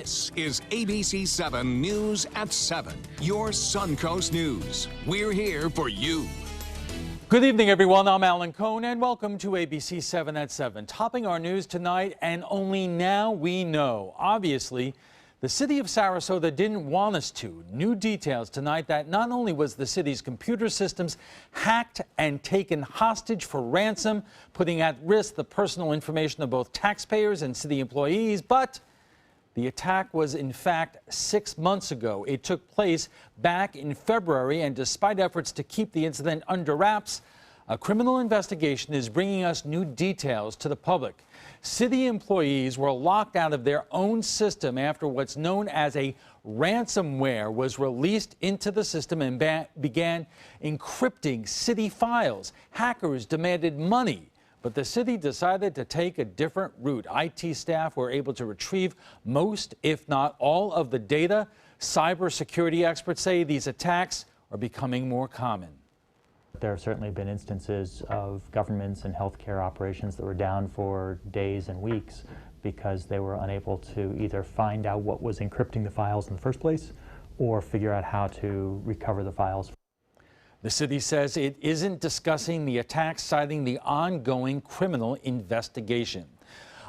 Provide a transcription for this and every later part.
This is ABC7 News at 7, your Suncoast News. We're here for you. Good evening, everyone. I'm Alan Cohn, and welcome to ABC 7 at 7. Topping our news tonight, and only now we know. Obviously, the city of Sarasota didn't want us to. New details tonight that not only was the city's computer systems hacked and taken hostage for ransom, putting at risk the personal information of both taxpayers and city employees, but the attack was, in fact, 6 months ago. It took place back in February, and despite efforts to keep the incident under wraps, a criminal investigation is bringing us new details to the public. City employees were locked out of their own system after what's known as a ransomware was released into the system and began encrypting city files. Hackers demanded money, but the city decided to take a different route. IT staff were able to retrieve most, if not all, of the data. Cybersecurity experts say these attacks are becoming more common. There have certainly been instances of governments and healthcare operations that were down for days and weeks because they were unable to either find out what was encrypting the files in the first place or figure out how to recover the files. The city says it isn't discussing the attacks, citing the ongoing criminal investigation.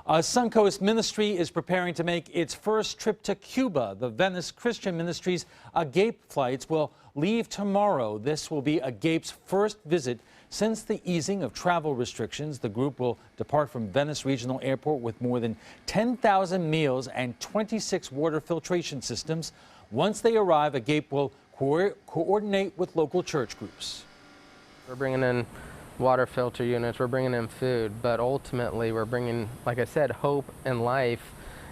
A Suncoast ministry is preparing to make its first trip to Cuba. The Venice Christian Ministry's Agape flights will leave tomorrow. This will be Agape's first visit since the easing of travel restrictions. The group will depart from Venice Regional Airport with more than 10,000 meals and 26 water filtration systems. Once they arrive, Agape will coordinate with local church groups. We're bringing in water filter units, we're bringing in food, but ultimately we're bringing, like I said, hope and life,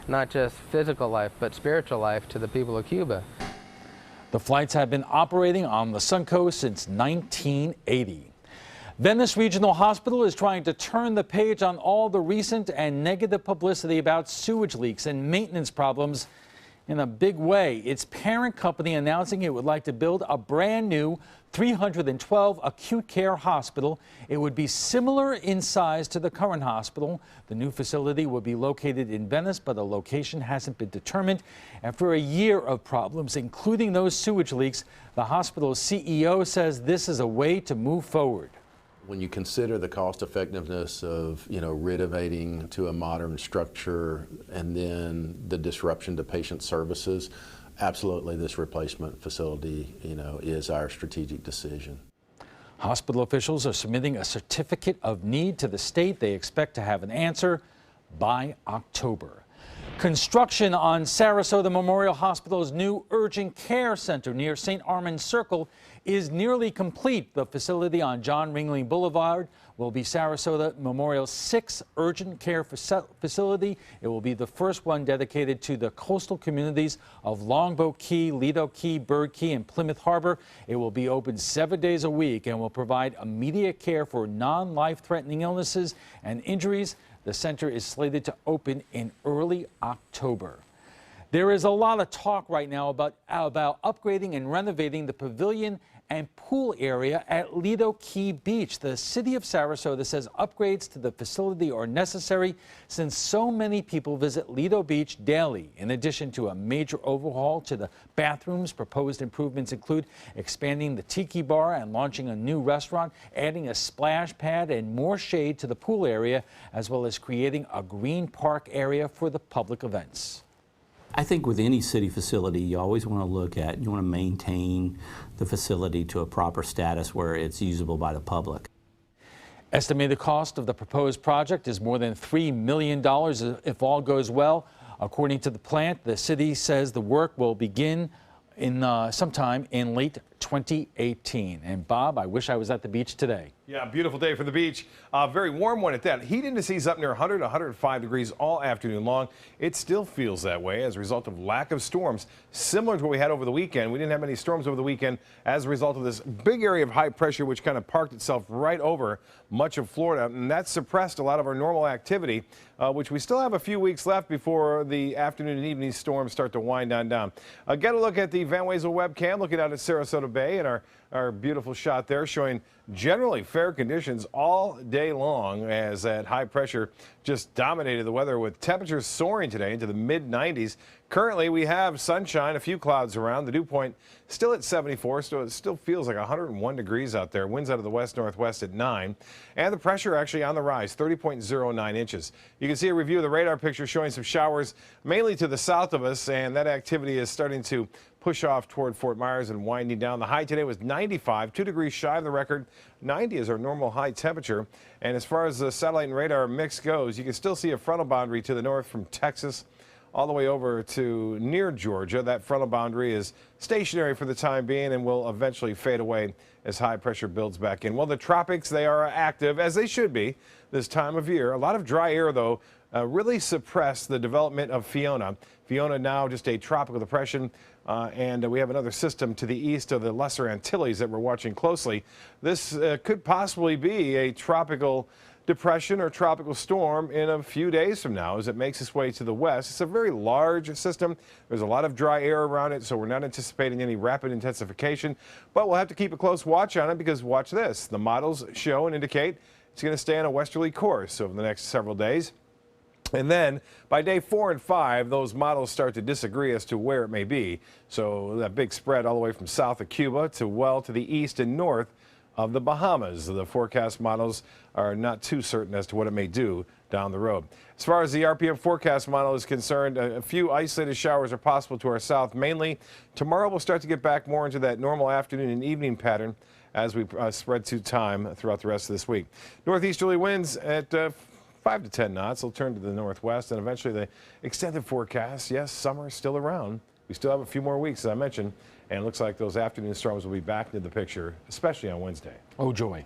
not just physical life, but spiritual life to the people of Cuba. The flights have been operating on the Suncoast since 1980. Venice Regional Hospital is trying to turn the page on all the recent and negative publicity about sewage leaks and maintenance problems in a big way. Its parent company announcing it would like to build a brand new 312 acute care hospital. It would be similar in size to the current hospital. The new facility will be located in Venice, but a location hasn't been determined. After a year of problems, including those sewage leaks, the hospital's CEO says this is a way to move forward. When you consider the cost effectiveness of, renovating to a modern structure and then the disruption to patient services, absolutely this replacement facility, is our strategic decision. Hospital officials are submitting a certificate of need to the state. They expect to have an answer by October. Construction on Sarasota Memorial Hospital's new urgent care center near St. Armand Circle is nearly complete. The facility on John Ringling Boulevard will be Sarasota Memorial's 6th urgent care facility. It will be the first one dedicated to the coastal communities of Longboat Key, Lido Key, Bird Key, and Plymouth Harbor. It will be open 7 days a week and will provide immediate care for non-life-threatening illnesses and injuries. The center is slated to open in early October. There is a lot of talk right now about upgrading and renovating the pavilion and pool area at Lido Key Beach. The city of Sarasota says upgrades to the facility are necessary since so many people visit Lido Beach daily. In addition to a major overhaul to the bathrooms, proposed improvements include expanding the tiki bar and launching a new restaurant, adding a splash pad and more shade to the pool area, as well as creating a green park area for the public events. I think with any city facility, you always want to you want to maintain the facility to a proper status where it's usable by the public. Estimated cost of the proposed project is more than $3 million if all goes well. According to the plant, the city says the work will begin sometime in late 2018. And Bob, I wish I was at the beach today. Yeah, beautiful day for the beach. Very warm one at that. Heat indices up near 100 to 105 degrees all afternoon long. It still feels that way as a result of lack of storms, similar to what we had over the weekend. We didn't have any storms over the weekend as a result of this big area of high pressure, which kind of parked itself right over much of Florida. And that suppressed a lot of our normal activity, which we still have a few weeks left before the afternoon and evening storms start to wind on down. Get a look at the Van Wezel webcam, looking out at Sarasota Bay, and our beautiful shot there showing generally fair conditions all day long as that high pressure just dominated the weather with temperatures soaring today into the mid-90s. Currently, we have sunshine, a few clouds around. The dew point still at 74, so it still feels like 101 degrees out there. Winds out of the west-northwest at 9. And the pressure actually on the rise, 30.09 inches. You can see a review of the radar picture showing some showers mainly to the south of us, and that activity is starting to push off toward Fort Myers and winding down. The high today was 95, 2 degrees shy of the record. 90 is our normal high temperature. And as far as the satellite and radar mix goes, you can still see a frontal boundary to the north from Texas all the way over to near Georgia. That frontal boundary is stationary for the time being and will eventually fade away as high pressure builds back in. Well, the tropics, they are active, as they should be this time of year. A lot of dry air, though, really suppressed the development of Fiona. Fiona now just a tropical depression, and we have another system to the east of the Lesser Antilles that we're watching closely. This could possibly be a tropical depression or tropical storm in a few days from now as it makes its way to the west. It's a very large system. There's a lot of dry air around it, so we're not anticipating any rapid intensification, but we'll have to keep a close watch on it because watch this. The models show and indicate it's going to stay on a westerly course over the next several days. And then by day 4 and 5, those models start to disagree as to where it may be. So that big spread all the way from south of Cuba to well to the east and north of the Bahamas. The forecast models are not too certain as to what it may do down the road. As far as the RPM forecast model is concerned, a few isolated showers are possible to our south. Mainly tomorrow we'll start to get back more into that normal afternoon and evening pattern as we spread to time throughout the rest of this week. Northeasterly winds at 5 to 10 knots. They'll turn to the northwest and eventually the extended forecast. Yes, summer is still around. We still have a few more weeks, as I mentioned, and it looks like those afternoon storms will be back into the picture, especially on Wednesday. Oh, joy.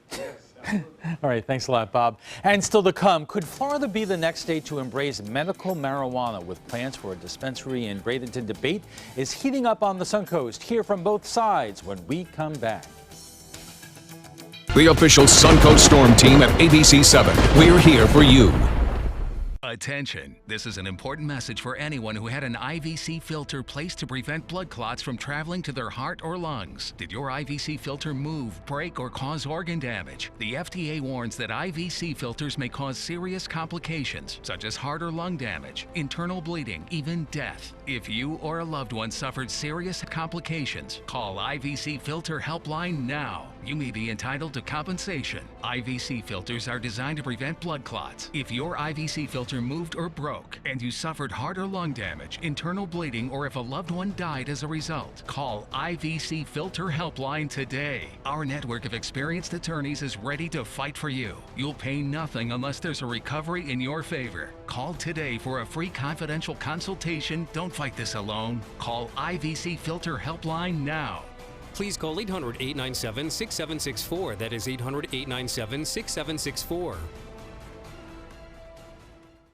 All right, thanks a lot, Bob. And still to come, could Florida be the next state to embrace medical marijuana with plans for a dispensary in Bradenton? Debate is heating up on the Suncoast. Hear from both sides when we come back. The official Suncoast Storm team at ABC7. We're here for you. Attention, this is an important message for anyone who had an IVC filter placed to prevent blood clots from traveling to their heart or lungs. Did your IVC filter move, break, or cause organ damage? The FDA warns that IVC filters may cause serious complications, such as heart or lung damage, internal bleeding, even death. If you or a loved one suffered serious complications, call IVC Filter Helpline now. You may be entitled to compensation. IVC filters are designed to prevent blood clots. If your IVC filter moved or broke and you suffered heart or lung damage, internal bleeding, or if a loved one died as a result, call IVC Filter Helpline today. Our network of experienced attorneys is ready to fight for you. You'll pay nothing unless there's a recovery in your favor. Call today for a free confidential consultation. Don't fight this alone. Call IVC Filter Helpline now. Please call 800-897-6764. That is 800-897-6764.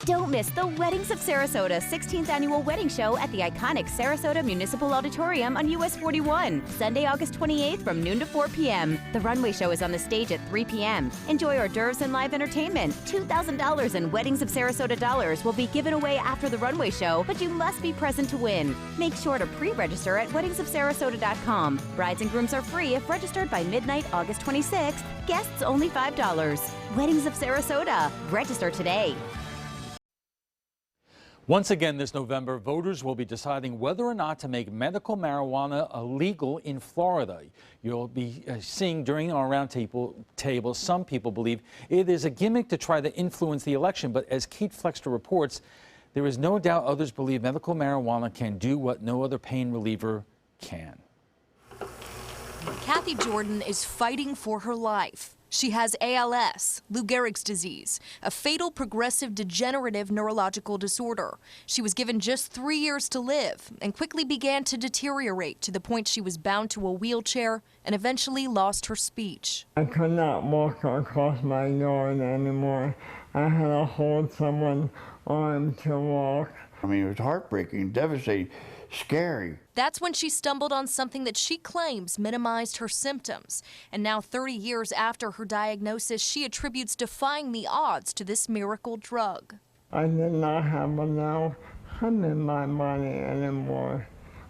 Don't miss the Weddings of Sarasota 16th Annual Wedding Show at the iconic Sarasota Municipal Auditorium on US 41, Sunday, August 28th from noon to 4 p.m. The runway show is on the stage at 3 p.m. Enjoy hors d'oeuvres and live entertainment. $2,000 in Weddings of Sarasota dollars will be given away after the runway show, but you must be present to win. Make sure to pre-register at weddingsofsarasota.com. Brides and grooms are free if registered by midnight, August 26th. Guests only $5. Weddings of Sarasota. Register today. Once again this November, voters will be deciding whether or not to make medical marijuana illegal in Florida. You'll be seeing during our roundtable, some people believe it is a gimmick to try to influence the election. But as Kate Flexter reports, there is no doubt others believe medical marijuana can do what no other pain reliever can. Kathy Jordan is fighting for her life. She has ALS, Lou Gehrig's disease, a fatal progressive degenerative neurological disorder. She was given just 3 years to live and quickly began to deteriorate to the point she was bound to a wheelchair and eventually lost her speech. I could not walk across my yard anymore. I had to hold someone's arm to walk. I mean, it was heartbreaking, devastating, scary. That's when she stumbled on something that she claims minimized her symptoms. And now 30 years after her diagnosis, she attributes defying the odds to this miracle drug. I did not have enough hum in my body anymore.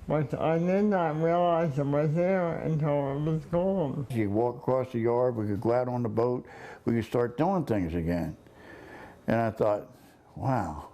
But I did not realize it was there until it was gone. You could walk across the yard, we could go out on the boat, we could start doing things again. And I thought, wow,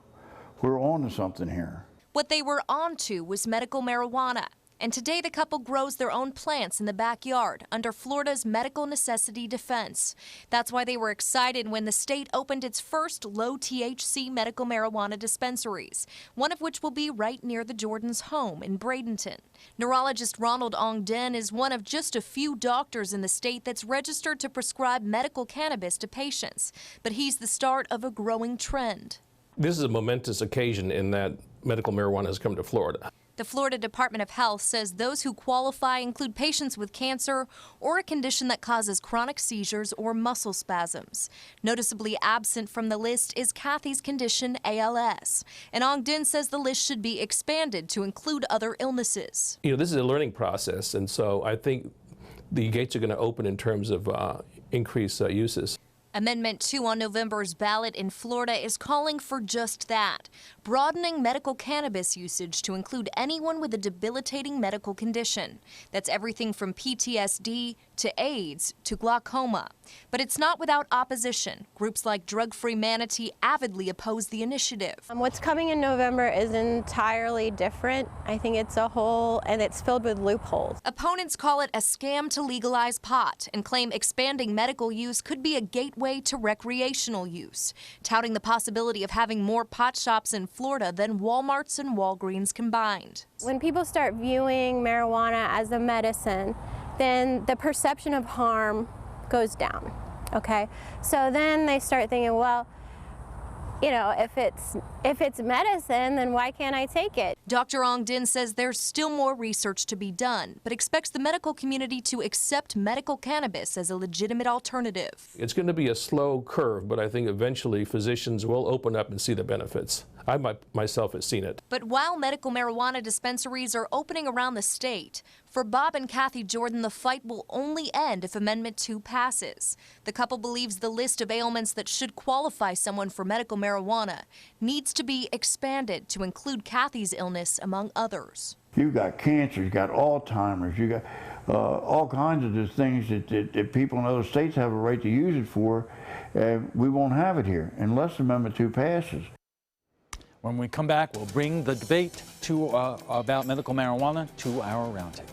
we're on to something here. What they were onto was medical marijuana. And today the couple grows their own plants in the backyard under Florida's medical necessity defense. That's why they were excited when the state opened its first low-THC medical marijuana dispensaries, one of which will be right near the Jordans' home in Bradenton. Neurologist Ronald Ongden is one of just a few doctors in the state that's registered to prescribe medical cannabis to patients. But he's the start of a growing trend. This is a momentous occasion in that medical marijuana has come to Florida. The Florida Department of Health says those who qualify include patients with cancer or a condition that causes chronic seizures or muscle spasms. Noticeably absent from the list is Kathy's condition, ALS. And Ongden says the list should be expanded to include other illnesses. You know, this is a learning process, and so I think the gates are going to open in terms of increased uses. Amendment 2 on November's ballot in Florida is calling for just that, broadening medical cannabis usage to include anyone with a debilitating medical condition. That's everything from PTSD to AIDS to glaucoma. But it's not without opposition. Groups like Drug Free Manatee avidly oppose the initiative. What's coming in November is entirely different. I think it's a whole, and it's filled with loopholes. Opponents call it a scam to legalize pot and claim expanding medical use could be a gateway to recreational use, touting the possibility of having more pot shops in Florida than Walmarts and Walgreens combined. When people start viewing marijuana as a medicine, then the perception of harm goes down, okay? So then they start thinking, well, you know, if it's medicine, then why can't I take it? Dr. Ongden says there's still more research to be done, but expects the medical community to accept medical cannabis as a legitimate alternative. It's going to be a slow curve, but I think eventually physicians will open up and see the benefits. I myself have seen it. But while medical marijuana dispensaries are opening around the state, for Bob and Kathy Jordan, the fight will only end if Amendment 2 passes. The couple believes the list of ailments that should qualify someone for medical marijuana needs to be expanded to include Kathy's illness, among others. You've got cancer, you've got Alzheimer's, you've got all kinds of these things that people in other states have a right to use it for. We won't have it here unless Amendment 2 passes. When we come back, we'll bring the debate about medical marijuana to our roundtable.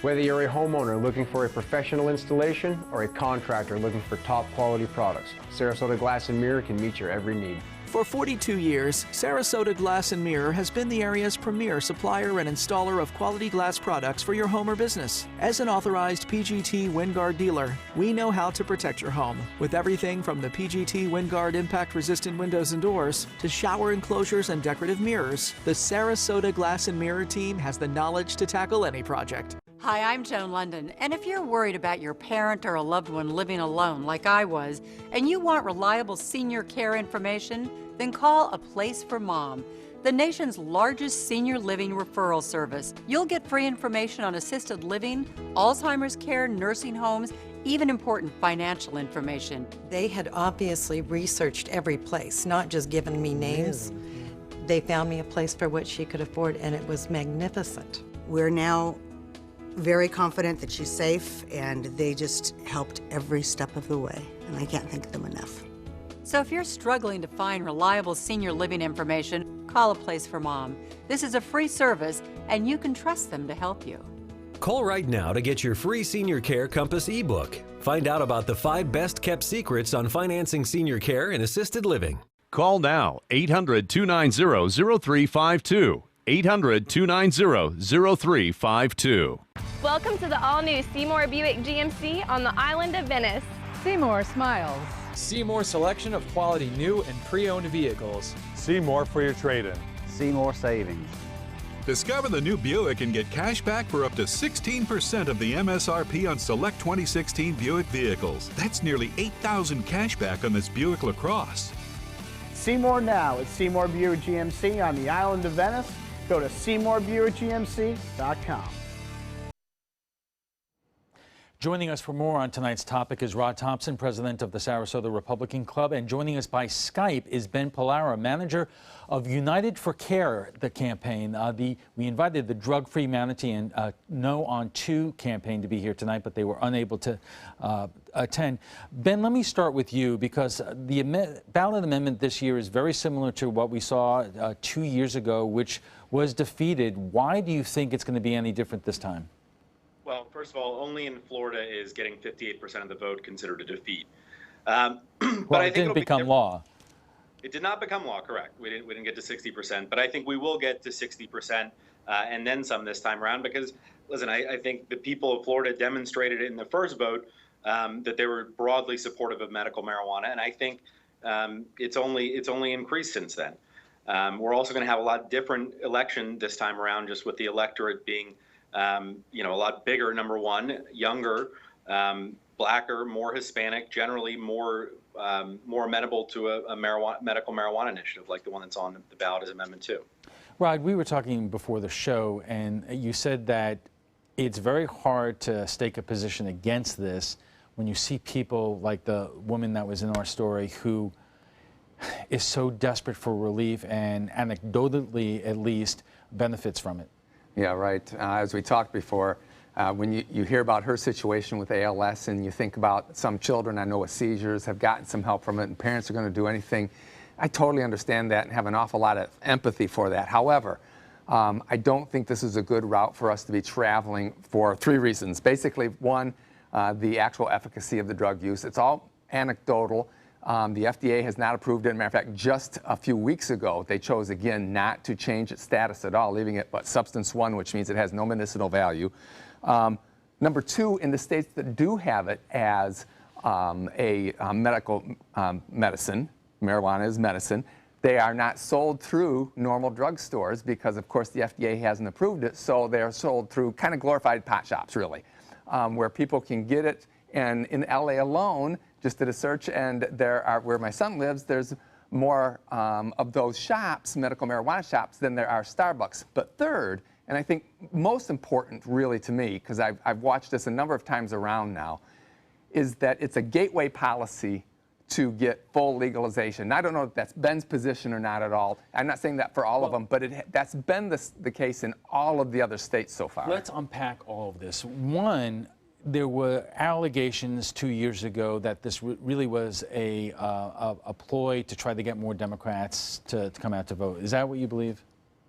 Whether you're a homeowner looking for a professional installation or a contractor looking for top quality products, Sarasota Glass and Mirror can meet your every need. For 42 years, Sarasota Glass and Mirror has been the area's premier supplier and installer of quality glass products for your home or business. As an authorized PGT WindGuard dealer, we know how to protect your home with everything from the PGT WindGuard impact-resistant windows and doors to shower enclosures and decorative mirrors. The Sarasota Glass and Mirror team has the knowledge to tackle any project. Hi, I'm Joan London, and if you're worried about your parent or a loved one living alone like I was, and you want reliable senior care information, then call A Place for Mom, the nation's largest senior living referral service. You'll get free information on assisted living, Alzheimer's care, nursing homes, even important financial information. They had obviously researched every place, not just given me names. They found me a place for what she could afford, and it was magnificent. We're now very confident that she's safe, and they just helped every step of the way, and I can't thank them enough. So if you're struggling to find reliable senior living information, call A Place for Mom. This is a free service, and you can trust them to help you. Call right now to get your free Senior Care Compass ebook. Find out about the 5 best-kept secrets on financing senior care and assisted living. Call now, 800-290-0352. 800-290-0352. Welcome to the all-new Seymour Buick GMC on the island of Venice. Seymour smiles. Seymour selection of quality new and pre-owned vehicles. Seymour for your trade-in. Seymour savings. Discover the new Buick and get cash back for up to 16% of the MSRP on select 2016 Buick vehicles. That's nearly $8,000 cash back on this Buick LaCrosse. Seymour now at Seymour Buick GMC on the island of Venice. Go to SeymourBuickGMC.com. Joining us for more on tonight's topic is Rod Thompson, president of the Sarasota Republican Club, and joining us by Skype is Ben Pallara, manager of United for Care, the campaign. We invited the Drug-Free Manatee and No on 2 campaign to be here tonight, but they were unable to attend. Ben, let me start with you, because the ballot amendment this year is very similar to what we saw 2 years ago, which was defeated. Why do you think it's going to be any different this time? Well, first of all, only in Florida is getting 58% of the vote considered a defeat. But well, I it think didn't become law. It did not become law, correct. We didn't get to 60%, but I think we will get to 60% and then some this time around, because, listen, I think the people of Florida demonstrated in the first vote that they were broadly supportive of medical marijuana, and I think it's only increased since then. We're also going to have a lot different election this time around, just with the electorate being a lot bigger, number one, younger, blacker, more Hispanic, generally more amenable to a medical marijuana initiative like the one that's on the ballot as Amendment 2. Rod, we were talking before the show, and you said that it's very hard to stake a position against this when you see people like the woman that was in our story who is so desperate for relief and anecdotally, at least, benefits from it. Yeah, right. As we talked before, when you hear about her situation with ALS and you think about some children I know with seizures have gotten some help from it and parents are going to do anything, I totally understand that and have an awful lot of empathy for that. However, I don't think this is a good route for us to be traveling for 3 reasons. Basically, one, the actual efficacy of the drug use. It's all anecdotal. The FDA has not approved it. As a matter of fact, just a few weeks ago, they chose again not to change its status at all, leaving it but substance 1, which means it has no medicinal value. Number 2, in the states that do have it as a medical medicine, marijuana is medicine, they are not sold through normal drugstores because, of course, the FDA hasn't approved it, so they're sold through kind of glorified pot shops, really, where people can get it. And in LA alone, just did a search, and where my son lives, there's more of those shops, medical marijuana shops, than there are Starbucks. But third, and I think most important really to me, because I've watched this a number of times around now, is that it's a gateway policy to get full legalization. Now, I don't know if that's Ben's position or not at all. I'm not saying that for all of them, but that's been the case in all of the other states so far. Let's unpack all of this. One, there were allegations 2 years ago that this really was a ploy to try to get more Democrats to come out to vote. Is that what you believe?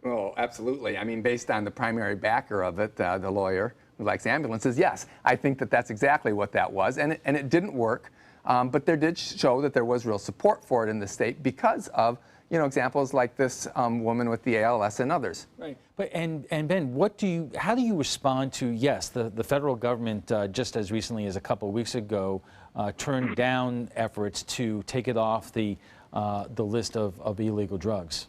Oh, absolutely. I mean, based on the primary backer of it, the lawyer who likes ambulances, yes, I think that that's exactly what that was. And it didn't work, but there did show that there was real support for it in the state because of examples like this woman with the ALS and others. Right. But and Ben, how do you respond to, yes, the federal government just as recently as a couple of weeks ago turned down efforts to take it off the list of illegal drugs?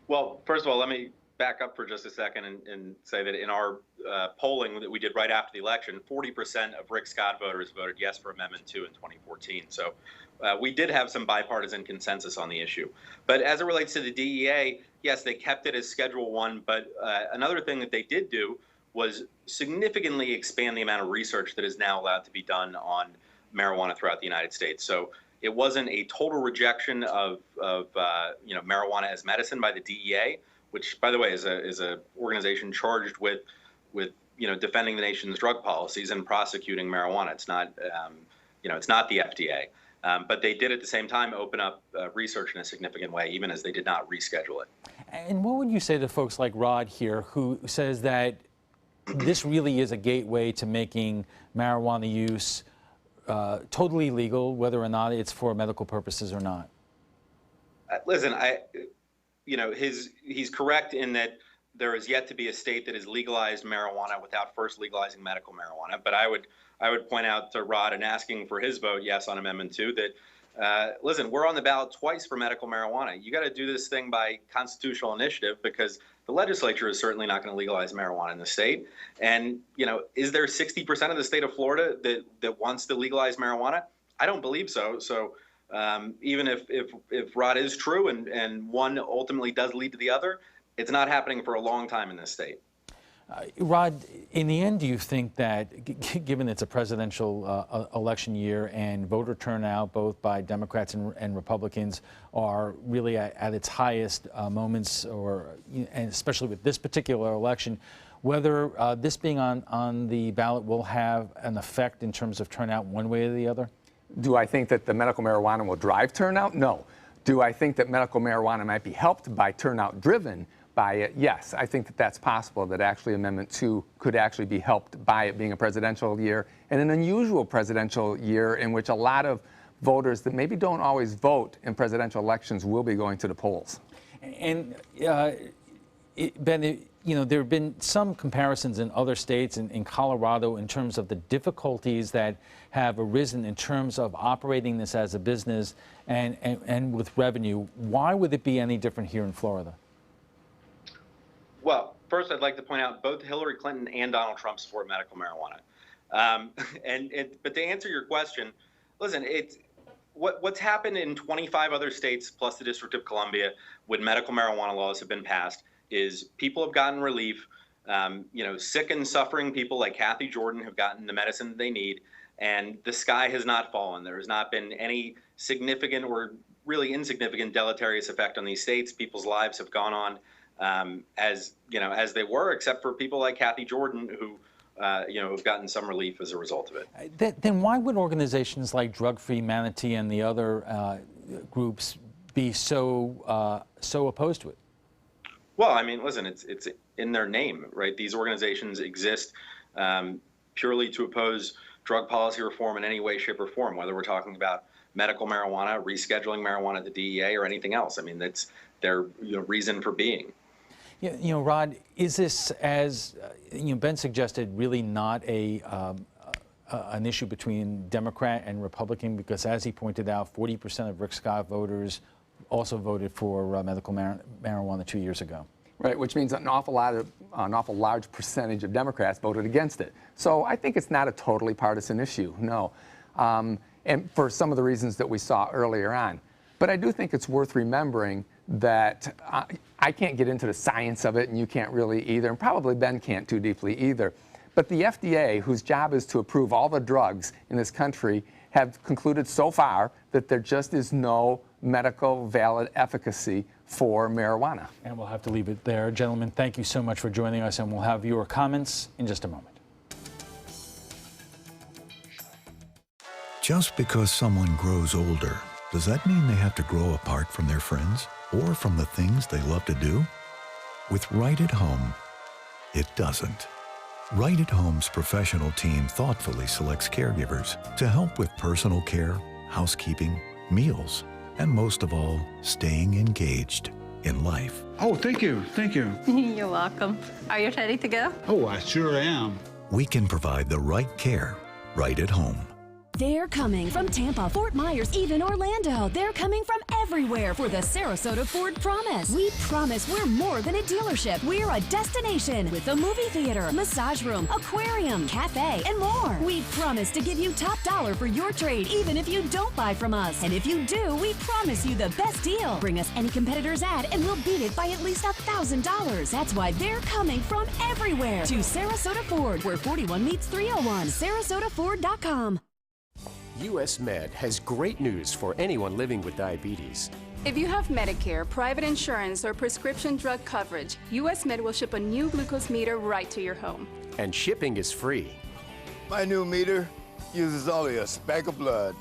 Well, first of all, let me back up for just a second and say that in our polling that we did right after the election, 40% of Rick Scott voters voted yes for Amendment 2 in 2014. So we did have some bipartisan consensus on the issue. But as it relates to the DEA, yes, they kept it as Schedule 1. But another thing that they did do was significantly expand the amount of research that is now allowed to be done on marijuana throughout the United States. So it wasn't a total rejection of marijuana as medicine by the DEA, which, by the way, is a organization charged with defending the nation's drug policies and prosecuting marijuana. It's not it's not the FDA. But they did at the same time open up research in a significant way, even as they did not reschedule it. And what would you say to folks like Rod here, who says that this really is a gateway to making marijuana use totally legal, whether or not it's for medical purposes or not? Listen, he's correct in that there is yet to be a state that has legalized marijuana without first legalizing medical marijuana. But I would point out to Rod, in asking for his vote yes on Amendment 2, that listen, we're on the ballot twice for medical marijuana. You got to do this thing by constitutional initiative, because the legislature is certainly not going to legalize marijuana in the state. And is there 60% of the state of Florida that wants to legalize marijuana? I don't believe so. So even if Rod is true and one ultimately does lead to the other, it's not happening for a long time in this state. Rod, in the end, do you think that, given it's a presidential election year and voter turnout, both by Democrats and Republicans, are really at its highest moments, and especially with this particular election, whether this being on the ballot will have an effect in terms of turnout one way or the other? Do I think that the medical marijuana will drive turnout? No. Do I think that medical marijuana might be helped by turnout driven by it? Yes, I think that that's possible, that actually Amendment 2 could actually be helped by it being a presidential year, and an unusual presidential year in which a lot of voters that maybe don't always vote in presidential elections will be going to the polls. And Ben, there have been some comparisons in other states, in Colorado, in terms of the difficulties that have arisen in terms of operating this as a business and with revenue. Why would it be any different here in Florida? Well, first, I'd like to point out both Hillary Clinton and Donald Trump support medical marijuana. But to answer your question, listen, what's happened in 25 other states plus the District of Columbia when medical marijuana laws have been passed is people have gotten relief. Sick and suffering people like Kathy Jordan have gotten the medicine that they need, and the sky has not fallen. There has not been any significant or really insignificant deleterious effect on these states. People's lives have gone on as they were, except for people like Kathy Jordan who have gotten some relief as a result of it. Then why would organizations like Drug Free Manatee and the other groups be so opposed to it? Well, I mean, listen, it's in their name, right? These organizations exist purely to oppose drug policy reform in any way, shape, or form, whether we're talking about medical marijuana, rescheduling marijuana at the DEA, or anything else. I mean, that's their reason for being. Rod, is this, as Ben suggested, really not an issue between Democrat and Republican? Because as he pointed out, 40% of Rick Scott voters also voted for medical marijuana 2 years ago. Right, which means an awful large percentage of Democrats voted against it. So I think it's not a totally partisan issue, no. And for some of the reasons that we saw earlier on. But I do think it's worth remembering that I can't get into the science of it, and you can't really either, and probably Ben can't too deeply either. But the FDA, whose job is to approve all the drugs in this country, have concluded so far that there just is no medical valid efficacy for marijuana. And we'll have to leave it there. Gentlemen, thank you so much for joining us, and we'll have your comments in just a moment. Just because someone grows older, does that mean they have to grow apart from their friends or from the things they love to do? With Right at Home, it doesn't. Right at Home's professional team thoughtfully selects caregivers to help with personal care, housekeeping, meals, and most of all, staying engaged in life. Oh, thank you, thank you. You're welcome. Are you ready to go? Oh, I sure am. We can provide the right care right at home. They're coming from Tampa, Fort Myers, even Orlando. They're coming from everywhere for the Sarasota Ford Promise. We promise we're more than a dealership. We're a destination with a movie theater, massage room, aquarium, cafe, and more. We promise to give you top dollar for your trade, even if you don't buy from us. And if you do, we promise you the best deal. Bring us any competitor's ad and we'll beat it by at least $1,000. That's why they're coming from everywhere to Sarasota Ford, where 41 meets 301. SarasotaFord.com. US Med has great news for anyone living with diabetes. If you have Medicare, private insurance, or prescription drug coverage, US Med will ship a new glucose meter right to your home. And shipping is free. My new meter uses only a speck of blood,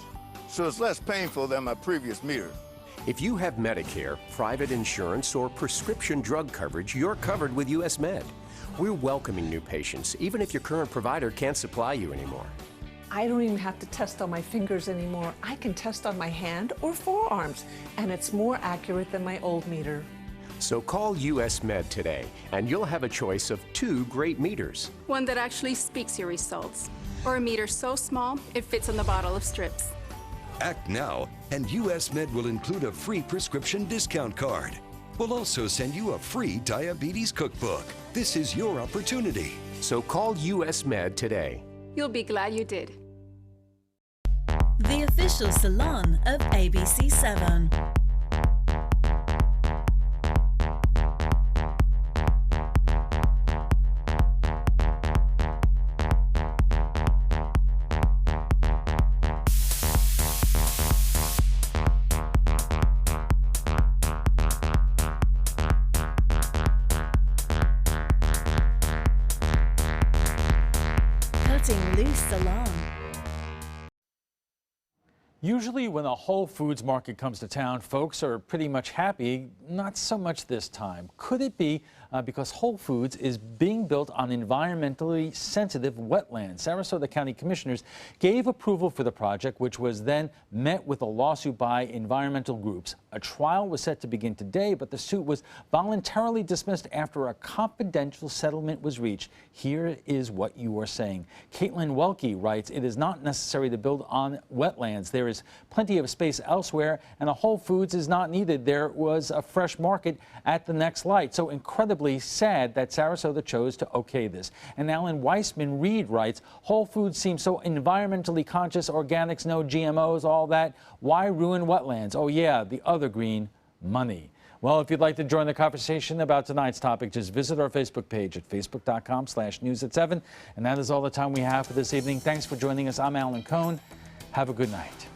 so it's less painful than my previous meter. If you have Medicare, private insurance, or prescription drug coverage, you're covered with US Med. We're welcoming new patients, even if your current provider can't supply you anymore. I don't even have to test on my fingers anymore. I can test on my hand or forearms, and it's more accurate than my old meter. So call US Med today, and you'll have a choice of 2 great meters. One that actually speaks your results, or a meter so small it fits on the bottle of strips. Act now, and US Med will include a free prescription discount card. We'll also send you a free diabetes cookbook. This is your opportunity. So call US Med today. You'll be glad you did. The official salon of ABC7. cutting loose salon. Usually when a Whole Foods market comes to town, folks are pretty much happy. Not so much this time. Could it be because Whole Foods is being built on environmentally sensitive wetlands? Sarasota County Commissioners gave approval for the project, which was then met with a lawsuit by environmental groups. A trial was set to begin today, but the suit was voluntarily dismissed after a confidential settlement was reached. Here is what you are saying. Caitlin Welke writes, it is not necessary to build on wetlands. There is plenty of space elsewhere, and a Whole Foods is not needed. There was a fresh market at the next light. So incredibly sad that Sarasota chose to okay this. And Alan Weissman Reed writes, Whole Foods seems so environmentally conscious, organics, no GMOs, all that. Why ruin wetlands? Oh yeah, the other green, money. Well, if you'd like to join the conversation about tonight's topic, just visit our Facebook page at facebook.com/news at 7. And that is all the time we have for this evening. Thanks for joining us. I'm Alan Cohn. Have a good night.